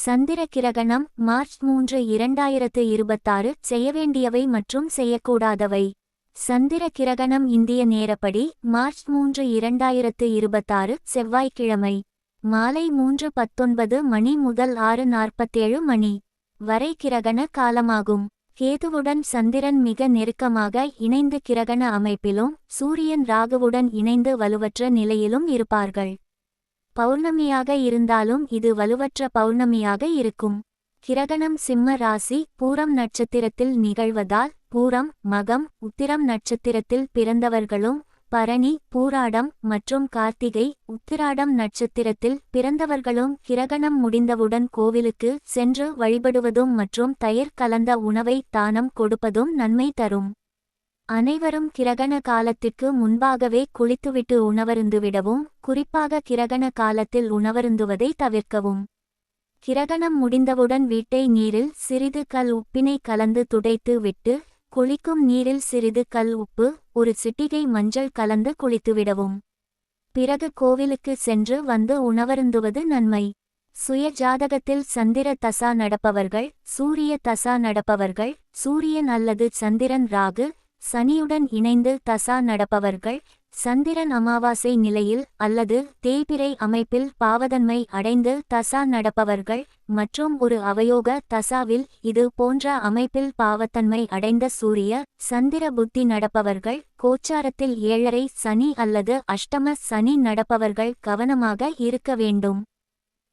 சந்திர கிரகணம் மார்ச் 3, 2026. செய்யவேண்டியவை மற்றும் செய்யக்கூடாதவை. சந்திர கிரகணம் இந்திய நேரப்படி மார்ச் 3, 2026 செவ்வாய்க்கிழமை மாலை 3:19 மணி முதல் 6:47 மணி வரை கிரகண காலமாகும். கேதுவுடன் சந்திரன் மிக நெருக்கமாக இணைந்து கிரகண அமைப்பிலும் சூரியன் ராகுவுடன் இணைந்து வலுவற்ற நிலையிலும் இருப்பார்கள். பௌர்ணமியாக இருந்தாலும் இது வலுவற்ற பௌர்ணமியாக இருக்கும். கிரகணம் சிம்ம ராசி பூரம் நட்சத்திரத்தில் நிகழ்வதால் பூரம், மகம், உத்திரம் நட்சத்திரத்தில் பிறந்தவர்களும் பரணி, பூராடம் மற்றும் கார்த்திகை, உத்திராடம் நட்சத்திரத்தில் பிறந்தவர்களும் கிரகணம் முடிந்தவுடன் கோவிலுக்கு சென்று வழிபடுவதும் மற்றும் தயிர் கலந்த உணவை தானம் கொடுப்பதும் நன்மை தரும். அனைவரும் கிரகண காலத்திற்கு முன்பாகவே குளித்துவிட்டு உணவருந்துவிடவும், குறிப்பாக கிரகண காலத்தில் உணவருந்துவதை தவிர்க்கவும். கிரகணம் முடிந்தவுடன் வீட்டை நீரில் சிறிது கல் உப்பினை கலந்து துடைத்து விட்டு, குளிக்கும் நீரில் சிறிது கல் உப்பு, ஒரு சிட்டிகை மஞ்சள் கலந்து குளித்துவிடவும். பிறகு கோவிலுக்கு சென்று வந்து உணவருந்துவது நன்மை. சுய ஜாதகத்தில் சந்திர தசா நடப்பவர்கள், சூரிய தசா நடப்பவர்கள், சூரியன் அல்லது சந்திரன் ராகு, சனியுடன் இணைந்து தசா நடப்பவர்கள், சந்திரன் அமாவாசை நிலையில் அல்லது தேய்பிறை அமைப்பில் பாவதன்மை அடைந்து தசா நடப்பவர்கள் மற்றும் ஒரு அவயோக தசாவில் இது போன்ற அமைப்பில் பாவத்தன்மை அடைந்த சூரிய சந்திர புத்தி நடப்பவர்கள், கோச்சாரத்தில் 7.5 சனி அல்லது அஷ்டம சனி நடப்பவர்கள் கவனமாக இருக்க வேண்டும்.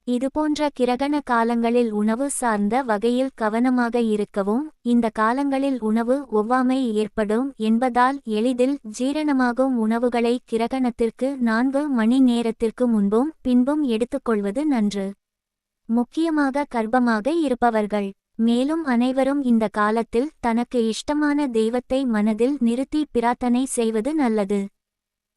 இதுபோன்ற கிரகண காலங்களில் உணவு சார்ந்த வகையில் கவனமாக இருக்கவும். இந்த காலங்களில் உணவு ஒவ்வாமை ஏற்படும் என்பதால் எளிதில் ஜீரணமாகும் உணவுகளை கிரகணத்திற்கு 4 மணி நேரத்திற்கு முன்பும் பின்பும் எடுத்துக்கொள்வது நன்று. முக்கியமாக கர்ப்பமாக இருப்பவர்கள். மேலும் அனைவரும் இந்த காலத்தில் தனக்கு இஷ்டமான தெய்வத்தை மனதில் நிறுத்தி பிரார்த்தனை செய்வது நல்லது.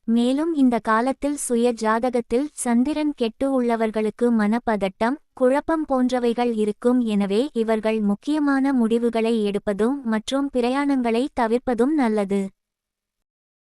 மேலும் இந்த காலத்தில் சுய ஜாதகத்தில் சந்திரன் கெட்டு உள்ளவர்களுக்கு மனப்பதட்டம், குழப்பம் போன்றவைகள் இருக்கும். எனவே இவர்கள் முக்கியமான முடிவுகளை எடுப்பதும் மற்றும் பிரயாணங்களை தவிர்ப்பதும் நல்லது.